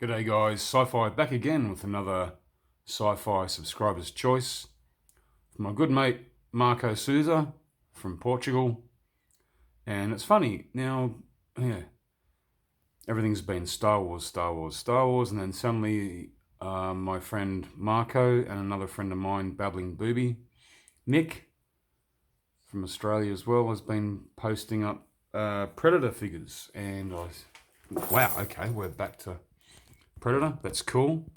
G'day guys, Sci-Fi back again with another Sci-Fi Subscriber's Choice. My good mate Marco Souza from Portugal. And it's funny, now, everything's been Star Wars, and then suddenly my friend Marco and another friend of mine, Babbling Booby, Nick, from Australia as well, has been posting up Predator figures. And wow, okay, we're back to Predator. That's cool.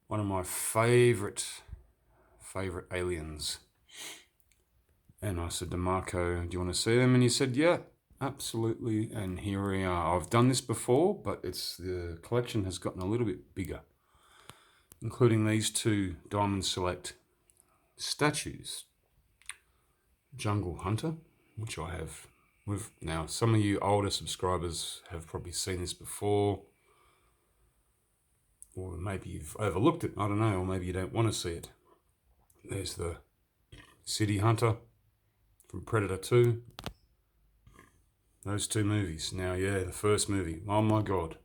One of my favorite aliens. And I said to Marco, do you want to see them? And he said, yeah, absolutely. And here we are. I've done this before, but the collection has gotten a little bit bigger, including these two Diamond Select statues. Jungle Hunter, which I have with. Now, some of you older subscribers have probably seen this before, or maybe you've overlooked it, I don't know, or maybe you don't want to see it. There's the City Hunter from Predator 2. Those two movies. Now, yeah, the first movie, oh my God.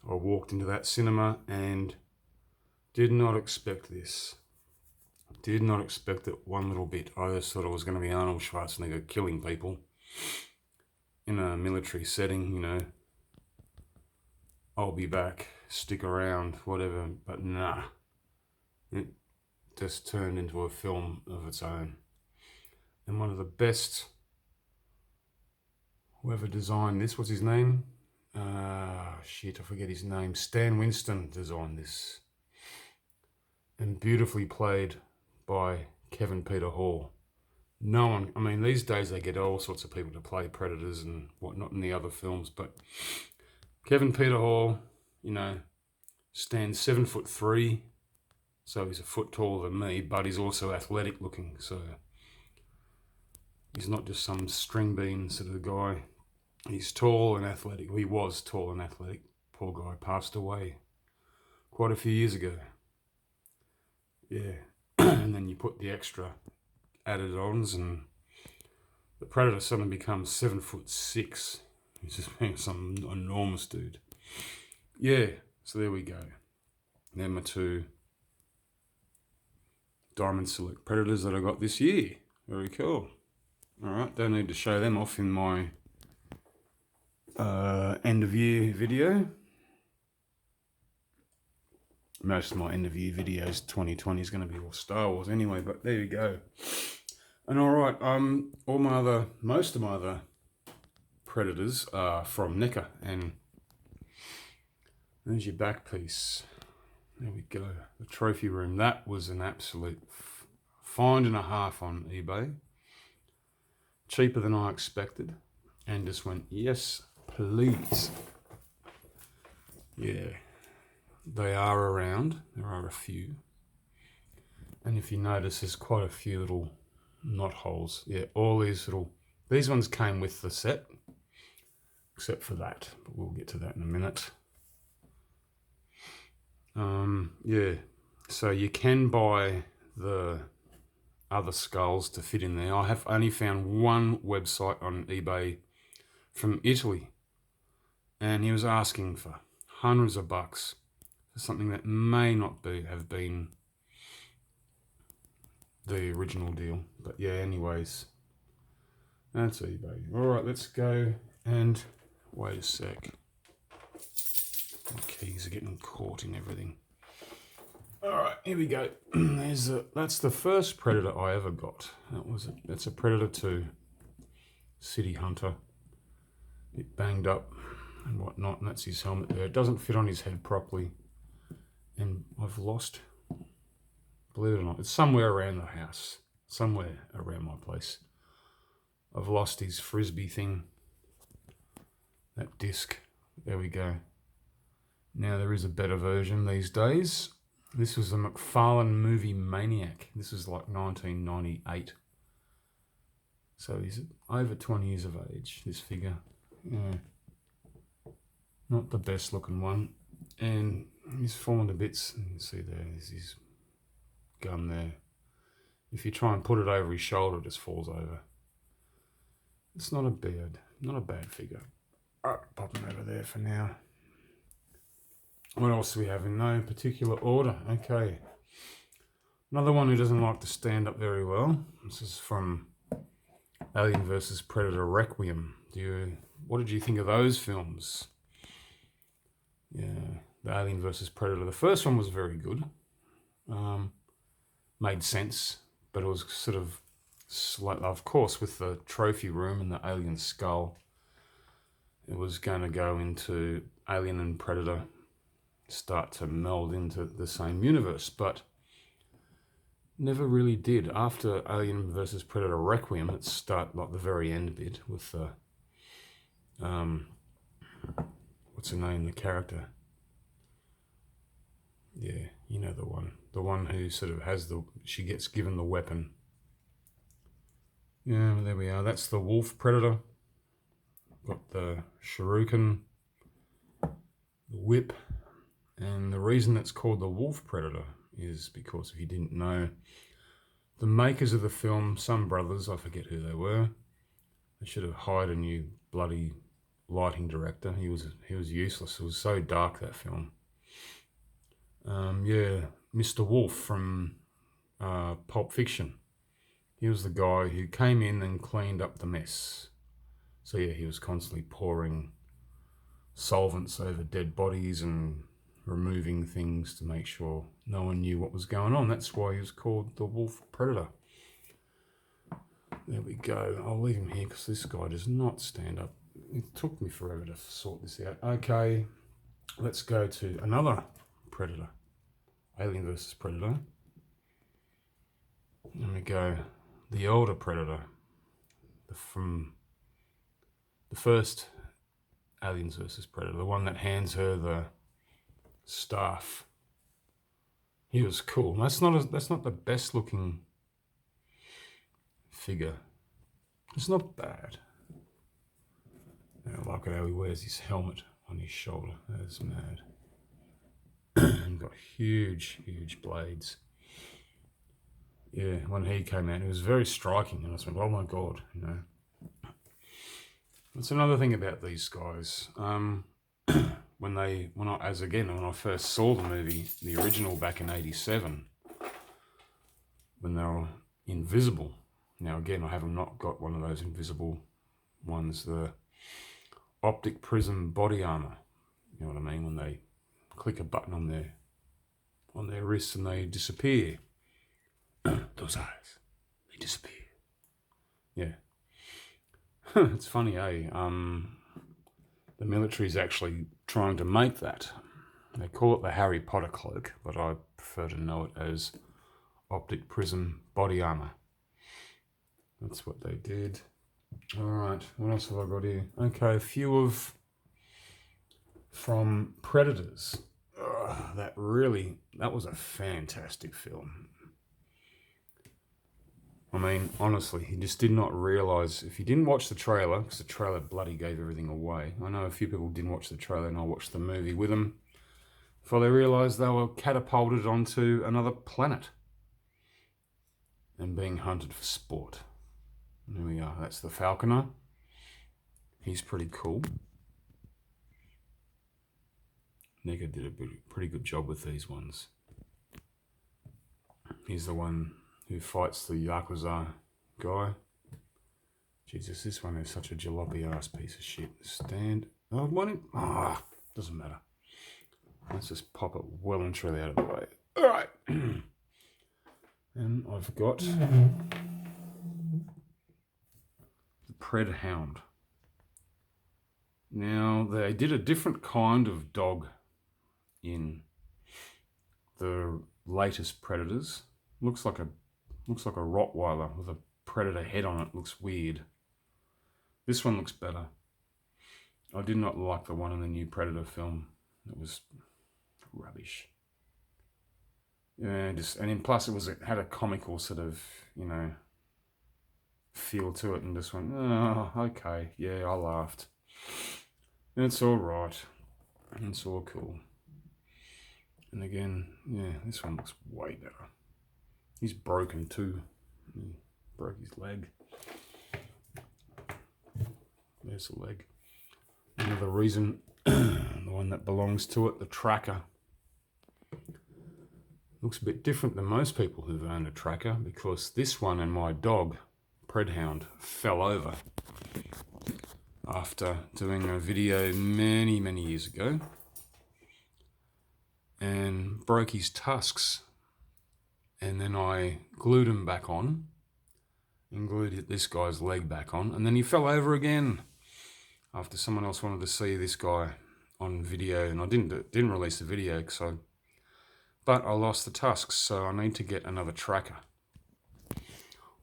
I walked into that cinema and did not expect this. Did not expect it one little bit. I just thought it was going to be Arnold Schwarzenegger killing people in a military setting, you know. I'll be back, stick around, whatever, but nah. It just turned into a film of its own. And one of the best, whoever designed this, what's his name? I forget his name. Stan Winston designed this. And beautifully played by Kevin Peter Hall. No one, I mean, these days they get all sorts of people to play Predators and whatnot in the other films, but Kevin Peter Hall, you know, stands 7'3", so he's a foot taller than me, but he's also athletic looking, so he's not just some string bean sort of guy. He's tall and athletic. He was tall and athletic. Poor guy passed away quite a few years ago. Yeah, and then you put the extra added-ons, and the Predator suddenly becomes 7'6". He's just being some enormous dude. Yeah, so there we go. They're my two Diamond Select Predators that I got this year. Very cool. Alright, don't need to show them off in my end of year video. Most of my end of year videos 2020 is going to be all Star Wars anyway, but there you go. And alright, most of my other Predators are from NECA, and there's your back piece. There we go. The trophy room. That was an absolute find and a half on eBay. Cheaper than I expected, and just went, yes, please. Yeah, they are around. There are a few. And if you notice, there's quite a few little knot holes. Yeah, all these ones came with the set, except for that, but we'll get to that in a minute. Yeah, so you can buy the other skulls to fit in there. I have only found one website on eBay from Italy, and he was asking for hundreds of bucks for something that may not have been the original deal. But yeah, anyways, that's eBay. Alright, let's go and wait a sec. My keys are getting caught in everything. Alright, here we go. That's the first Predator I ever got. That's a Predator 2 City Hunter. A bit banged up and whatnot, and that's his helmet there. It doesn't fit on his head properly. And I've lost, believe it or not, it's somewhere around the house. Somewhere around my place. I've lost his frisbee thing. That disc. There we go. Now there is a better version these days. This was a McFarlane Movie Maniac. This was like 1998. So he's over 20 years of age, this figure. Yeah. Not the best looking one. And he's fallen to bits. You can see there's his gun there. If you try and put it over his shoulder, it just falls over. It's not a bad figure. Alright, pop him over there for now. What else do we have in no particular order? Okay. Another one who doesn't like to stand up very well. This is from Alien vs. Predator Requiem. What did you think of those films? Yeah, the Alien vs. Predator. The first one was very good. Made sense, but it was sort of of course, with the trophy room and the alien skull, it was going to go into Alien and Predator start to meld into the same universe, but never really did. After Alien vs. Predator Requiem, it started like the very end bit with the what's her name, the character? Yeah, you know the one who sort of has she gets given the weapon. Yeah, there we are. That's the wolf predator. Got the shuriken, the whip, and the reason it's called the wolf predator is because, if you didn't know, the makers of the film, some brothers, I forget who they were, they should have hired a new bloody lighting director. He was useless. It was so dark, that film. Yeah, Mr. Wolf from Pulp Fiction. He was the guy who came in and cleaned up the mess. So yeah, he was constantly pouring solvents over dead bodies and removing things to make sure no one knew what was going on. That's why he was called the Wolf Predator. There we go. I'll leave him here because this guy does not stand up. It took me forever to sort this out. Okay, let's go to another Predator. Alien vs. Predator. Let me go. The older Predator. From the first Aliens vs. Predator. The one that hands her the staff. He was cool. That's not the best looking figure. It's not bad. I like it how he wears his helmet on his shoulder. That's mad. And got huge blades. Yeah, when he came out, it was very striking, and I was like, oh my god, you know. That's another thing about these guys. When I first saw the movie, the original back in '87, when they were invisible. Now again, I have not got one of those invisible ones, the optic prism body armor. You know what I mean? When they click a button on their wrists and they disappear. Those eyes, they disappear. Yeah. It's funny, eh? The military's actually trying to make that. They call it the Harry Potter cloak, but I prefer to know it as optic prism body armor. That's what they did. All right, what else have I got here? Okay, a few from Predators. That was a fantastic film. I mean, honestly, he just did not realise, if you didn't watch the trailer, because the trailer bloody gave everything away. I know a few people didn't watch the trailer and I watched the movie with them, before they realised they were catapulted onto another planet and being hunted for sport. And here we are, that's the Falconer. He's pretty cool. Nega did a pretty good job with these ones. He's the one who fights the Yakuza guy. Jesus, this one is such a jalopy ass piece of shit. Doesn't matter. Let's just pop it well and truly out of the way. All right. And I've got the Pred Hound. Now, they did a different kind of dog in the latest Predators. Looks like a Rottweiler with a predator head on it. Looks weird. This one looks better. I did not like the one in the new Predator film. It was rubbish. Yeah, plus it had a comical sort of, you know, feel to it, and just went, oh, okay, yeah, I laughed. It's all right. It's all cool. And again, yeah, this one looks way better. He's broken too. He broke his leg. There's the leg. Another reason, the one that belongs to it, the tracker. Looks a bit different than most people who've owned a tracker, because this one and my dog, Predhound, fell over after doing a video many, many years ago and broke his tusks. And then I glued him back on and glued this guy's leg back on, and then he fell over again after someone else wanted to see this guy on video, and I didn't release the video but I lost the tusks, so I need to get another tracker.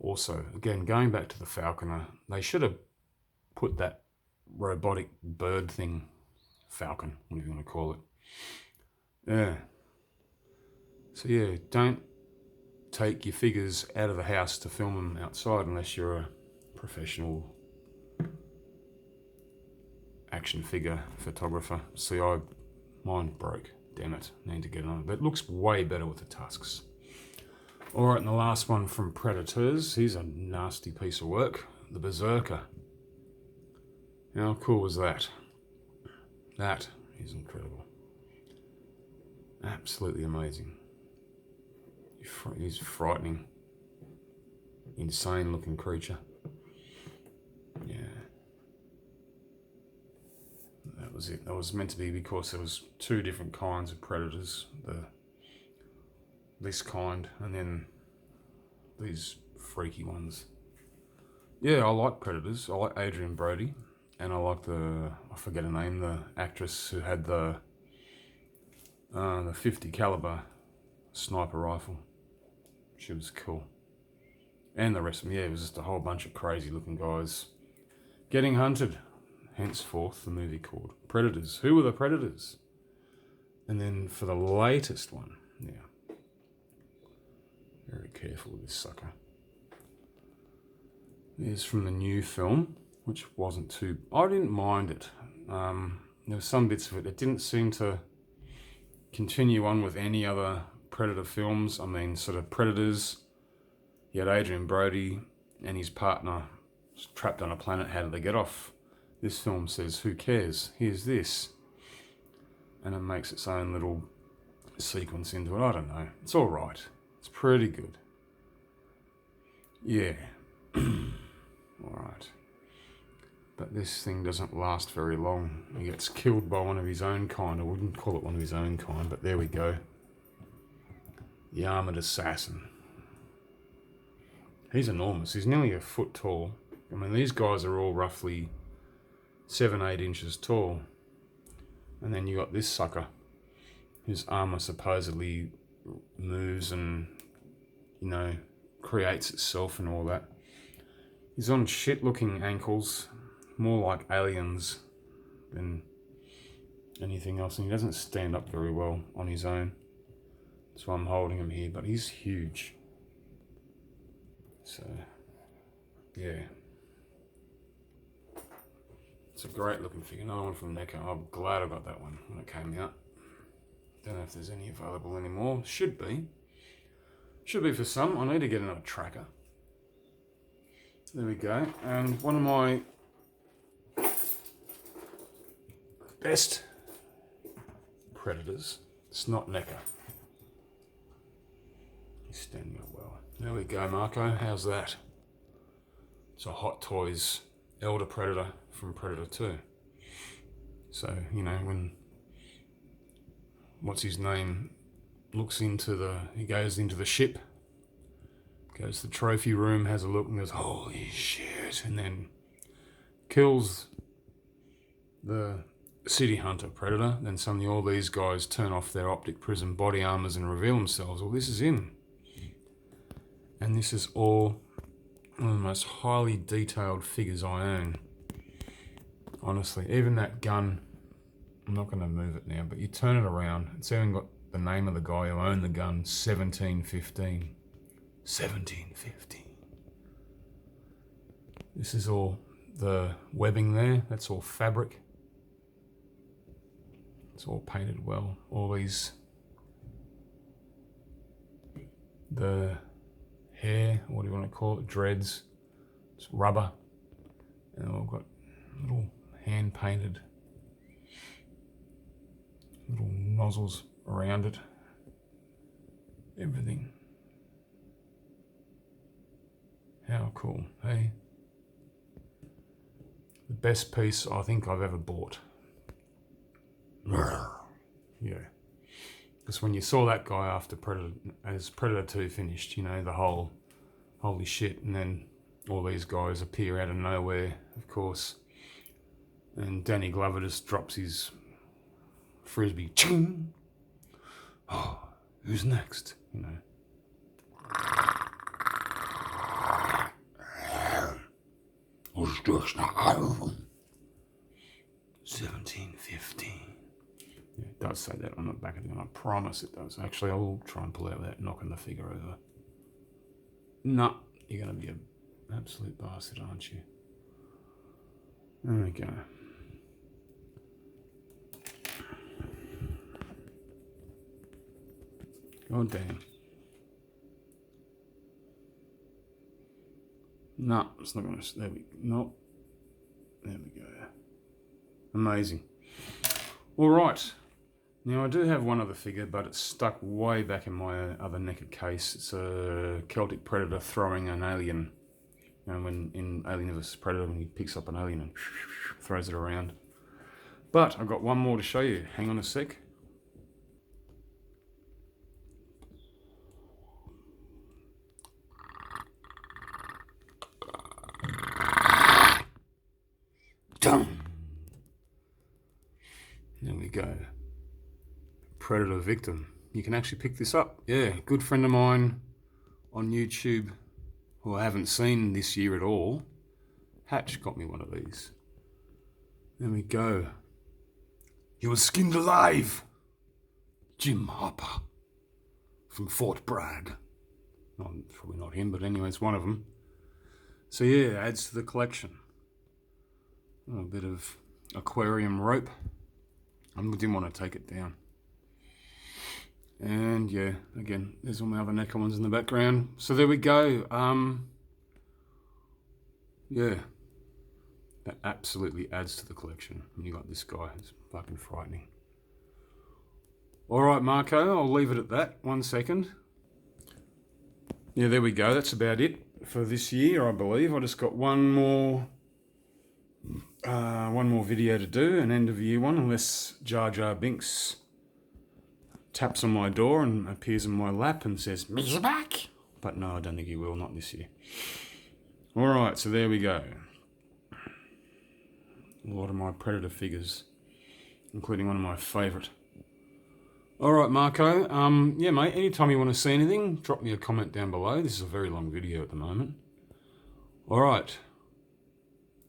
Also, again, going back to the falconer, they should have put that robotic bird thing, falcon, whatever you want to call it. Yeah. So yeah, don't take your figures out of the house to film them outside unless you're a professional action figure photographer. See, mine broke. Damn it, need to get on it. But it looks way better with the tusks. All right, and the last one from Predators. He's a nasty piece of work. The Berserker. How cool was that? That is incredible. Absolutely amazing. He's frightening, insane looking creature. Yeah. That was it. That was meant to be because there was two different kinds of predators. This kind and then these freaky ones. Yeah, I like Predators. I like Adrian Brody. And I like I forget her name, the actress who had the 50 caliber sniper rifle. She was cool. And the rest of them, yeah, it was just a whole bunch of crazy looking guys getting hunted. Henceforth, the movie called Predators. Who were the Predators? And then for the latest one, yeah. Very careful with this sucker. Here's from the new film, which wasn't too... I didn't mind it. There were some bits of it. It didn't seem to continue on with any other Predator films. I mean, sort of Predators. You had Adrian Brody and his partner trapped on a planet. How did they get off? This film says, who cares? Here's this. And it makes its own little sequence into it. I don't know. It's all right. It's pretty good. Yeah. All right. But this thing doesn't last very long. He gets killed by one of his own kind. I wouldn't call it one of his own kind, but there we go. The Armored Assassin. He's enormous. He's nearly a foot tall. I mean, these guys are all roughly 7-8 inches tall. And then you got this sucker, whose armor supposedly moves and, you know, creates itself and all that. He's on shit-looking ankles, more like aliens than anything else, and he doesn't stand up very well on his own. So I'm holding him here, but he's huge. So, yeah. It's a great looking figure. Another one from NECA. I'm glad I got that one when it came out. Don't know if there's any available anymore. Should be. Should be for some. I need to get another tracker. There we go. And one of my best Predators. It's not NECA. He's standing up well. There we go, Marco. How's that? It's a Hot Toys Elder Predator from Predator 2. So, you know, when what's his name he goes into the ship, goes to the trophy room, has a look and goes, holy shit, and then kills the city hunter Predator. Then suddenly all these guys turn off their optic prism body armors and reveal themselves. Well, this is him. And this is all one of the most highly detailed figures I own. Honestly, even that gun, I'm not going to move it now, but you turn it around, it's even got the name of the guy who owned the gun, 1715. 1715. This is all the webbing there, that's all fabric. It's all painted well. All these, the hair, what do you want to call it, dreads, it's rubber, and I've got little hand painted nozzles around it. Everything. How cool, hey? The best piece I think I've ever bought. Yeah. Because when you saw that guy after Predator 2 finished, you know, the whole holy shit, and then all these guys appear out of nowhere, of course. And Danny Glover just drops his frisbee. Ching! Oh, who's next? You know. 1715. Yeah, it does say that on the back of the gun. I promise it does. Actually, I will try and pull out without knocking the figure over. No, you're going to be an absolute bastard, aren't you? There we go. God damn. No, it's not going to... There we... Nope. There we go. Amazing. All right. Now, I do have one other figure, but it's stuck way back in my other naked case. It's a Celtic Predator throwing an alien. You know, when in Alien vs Predator, when he picks up an alien and throws it around. But I've got one more to show you. Hang on a sec. Done. There we go. Predator victim. You can actually pick this up. Yeah, good friend of mine on YouTube, who I haven't seen this year at all, Hatch, got me one of these. There we go. He was skinned alive. Jim Hopper from Fort Bragg. Probably not him, but anyway, it's one of them. So yeah, adds to the collection. A bit of aquarium rope. I didn't want to take it down. And yeah, again, there's all my other NECA ones in the background. So there we go. Yeah, that absolutely adds to the collection. And you got this guy, it's fucking frightening. All right, Marco, I'll leave it at that. 1 second. Yeah, there we go. That's about it for this year, I believe. I just got one more video to do, an end of year one, unless Jar Jar Binks taps on my door and appears in my lap and says, "Mr. back." But no, I don't think he will, not this year. All right, so there we go. A lot of my Predator figures, including one of my favourite. All right, Marco. Yeah, mate, anytime you want to see anything, drop me a comment down below. This is a very long video at the moment. All right.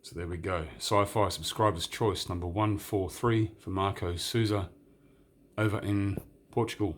So there we go. Sci-Fi Subscribers Choice number 143 for Marco Souza over in Portugal.